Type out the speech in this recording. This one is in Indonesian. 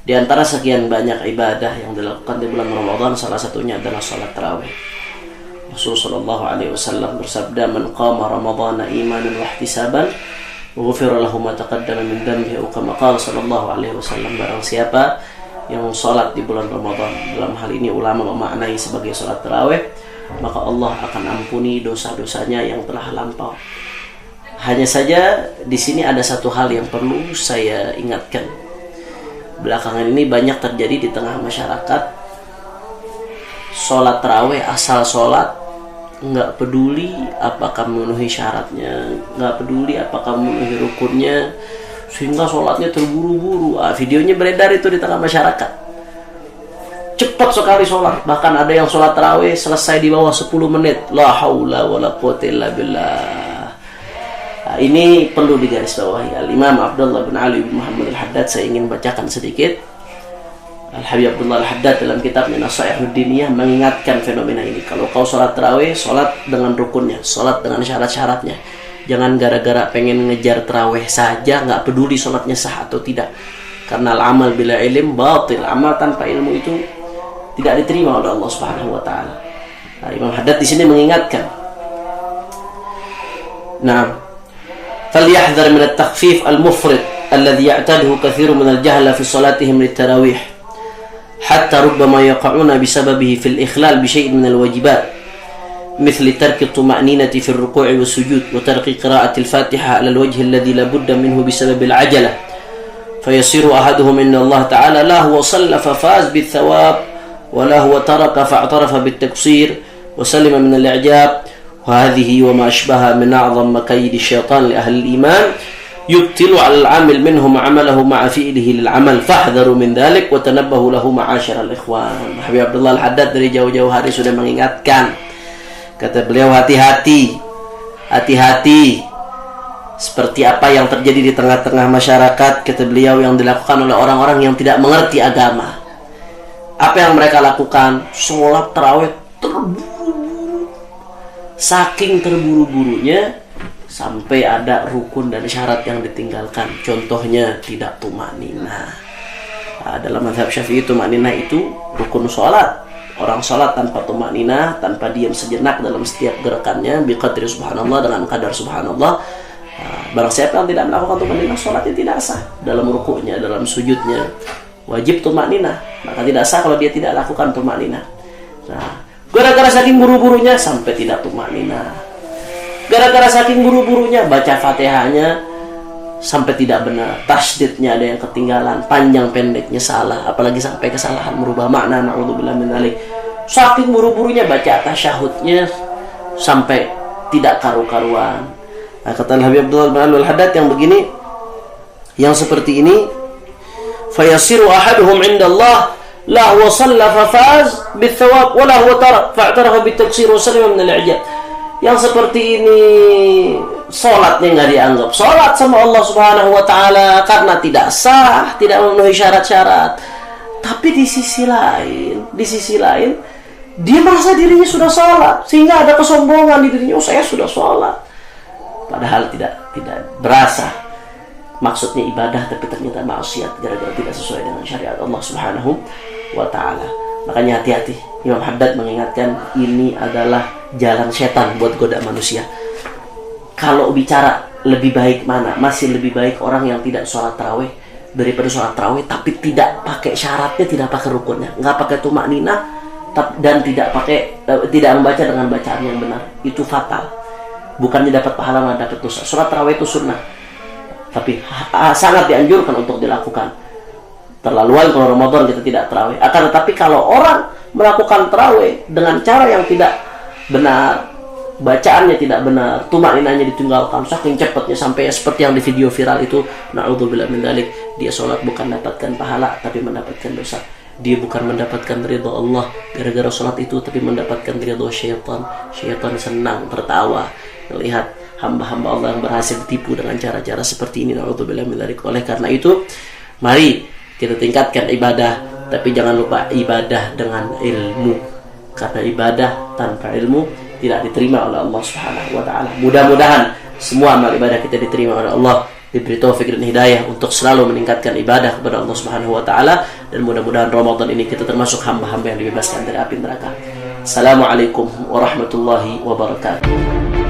Di antara sekian banyak ibadah yang dilakukan di bulan Ramadan, salah satunya adalah salat tarawih. Rasulullah sallallahu alaihi wasallam bersabda, "Man qama ramadhana imanan wa ihtisaban, ghufira lahu ma taqaddama min dhanbihi," atau kama qala sallallahu alaihi wasallam, barang siapa yang salat di bulan Ramadan, dalam hal ini ulama memaknai sebagai salat tarawih, maka Allah akan ampuni dosa-dosanya yang telah lampau. Hanya saja di sini ada satu hal yang perlu saya ingatkan. Belakangan ini banyak terjadi di tengah masyarakat, sholat tarawih asal sholat, nggak peduli apakah memenuhi syaratnya, nggak peduli apakah memenuhi rukunnya, sehingga sholatnya terburu-buru. Videonya beredar itu di tengah masyarakat. Cepat sekali sholat, bahkan ada yang sholat tarawih selesai di bawah 10 menit. La haula wala quwwata illa billah. Nah, ini perlu digarisbawahi. Al-Imam Abdullah bin Ali bin Muhammad Al-Haddad, saya ingin bacakan sedikit. Al-Habib Abdullah Al-Haddad dalam kitabnya Nasaihud Diniyah mengingatkan fenomena ini. Kalau kau sholat tarawih, sholat dengan rukunnya, sholat dengan syarat-syaratnya. Jangan gara-gara pengen ngejar tarawih saja, nggak peduli sholatnya sah atau tidak. Karena al-amal bila ilm batil, amal tanpa ilmu itu tidak diterima oleh Allah Subhanahu wa taala. Nah, Imam Haddad di sini mengingatkan. Nah, فليحذر من التخفيف المفرط الذي يعتاده كثير من الجهل في صلاتهم للتراويح حتى ربما يقعون بسببه في الإخلال بشيء من الواجبات مثل ترك الطمأنينة في الركوع والسجود وترك قراءة الفاتحة على الوجه الذي لا بد منه بسبب العجلة فيصير أحدهم إن الله تعالى لا هو صلى ففاز بالثواب ولا هو ترك فاعترف بالتقصير وسلم من الإعجاب. وهذه وما أشبهها من أعظم مكايد الشيطان لأهل الإيمان يبطل على العامل منهم عمله مع فعله للعمل فاحذروا من ذلك وتنبهوا له معاشر الإخوان. Habib Abdullah Al-Haddad dari jauh-jauh hari sudah mengingatkan. Kata beliau, hati-hati seperti apa yang terjadi di tengah-tengah masyarakat, kata beliau, yang dilakukan oleh orang-orang yang tidak mengerti agama. Apa yang mereka lakukan? Sholat tarawih saking terburu-burunya sampai ada rukun dan syarat yang ditinggalkan. Contohnya tidak tumanina. Nah, dalam mazhab Syafi'i tumanina itu rukun sholat. Orang sholat tanpa tumanina, tanpa diam sejenak dalam setiap gerakannya, biqadri subhanallah, dengan kadar subhanallah. Nah, barang siapa yang tidak melakukan tumanina, sholatnya tidak sah. Dalam rukuknya, dalam sujudnya wajib tumanina, maka tidak sah kalau dia tidak lakukan tumanina. Nah, gara-gara saking buru-burunya sampai tidak tumanina. Gara-gara saking buru-burunya baca Fatihahnya sampai tidak benar. Tasdidnya ada yang ketinggalan, panjang pendeknya salah, apalagi sampai kesalahan merubah makna, na'udzubillah min dzalik. Saking buru-burunya baca tasyahudnya sampai tidak karu-karuan. Nah, kata Habib Abdullah bin Al-Haddad yang begini, yang seperti ini, fayasiru ahaduhum indallah la huwa shalla fa faz bitsawab wa la huwa tarak fa'tarafa bitaqsir wa salima min al-i'jab. Yang seperti ini salatnya enggak dianggap salat sama Allah Subhanahu wa taala karena tidak sah, tidak memenuhi syarat-syarat. Tapi di sisi lain dia merasa dirinya sudah salat, sehingga ada kesombongan di dirinya, oh saya sudah salat. Padahal tidak berasa maksudnya ibadah, tapi ternyata maksiat gara-gara tidak sesuai dengan syariat Allah Subhanahu wa ta'ala. Makanya hati-hati. Imam Haddad mengingatkan, ini adalah jalan setan buat goda manusia. Kalau bicara lebih baik mana, masih lebih baik orang yang tidak sholat tarawih daripada sholat tarawih tapi tidak pakai syaratnya, tidak pakai rukunnya, nggak pakai tumakninah, dan tidak membaca dengan bacaan yang benar. Itu fatal. Bukannya dapat pahala, malah dapat dosa. Sholat tarawih itu sunnah, tapi sangat dianjurkan untuk dilakukan. Terlaluan kalau Ramadan kita tidak tarawih. Akan tetapi kalau orang melakukan tarawih dengan cara yang tidak benar, bacaannya tidak benar, tumakninahnya ditinggalkan, saking cepatnya sampai seperti yang di video viral itu, na'udzubillah min dzalik, dia sholat bukan mendapatkan pahala tapi mendapatkan dosa. Dia bukan mendapatkan ridha Allah gara-gara sholat itu, tapi mendapatkan ridha syaitan. Syaitan senang, tertawa melihat hamba-hamba Allah yang berhasil ditipu dengan cara-cara seperti ini, na'udzubillah min dzalik. Oleh karena itu, mari kita tingkatkan ibadah, tapi jangan lupa ibadah dengan ilmu. Karena ibadah tanpa ilmu tidak diterima oleh Allah Subhanahu wa ta'ala. Mudah-mudahan semua amal ibadah kita diterima oleh Allah diberi taufik dan hidayah untuk selalu meningkatkan ibadah kepada Allah Subhanahu wa taala, dan mudah-mudahan Ramadan ini kita termasuk hamba-hamba yang dibebaskan dari api neraka. Assalamualaikum warahmatullahi wabarakatuh.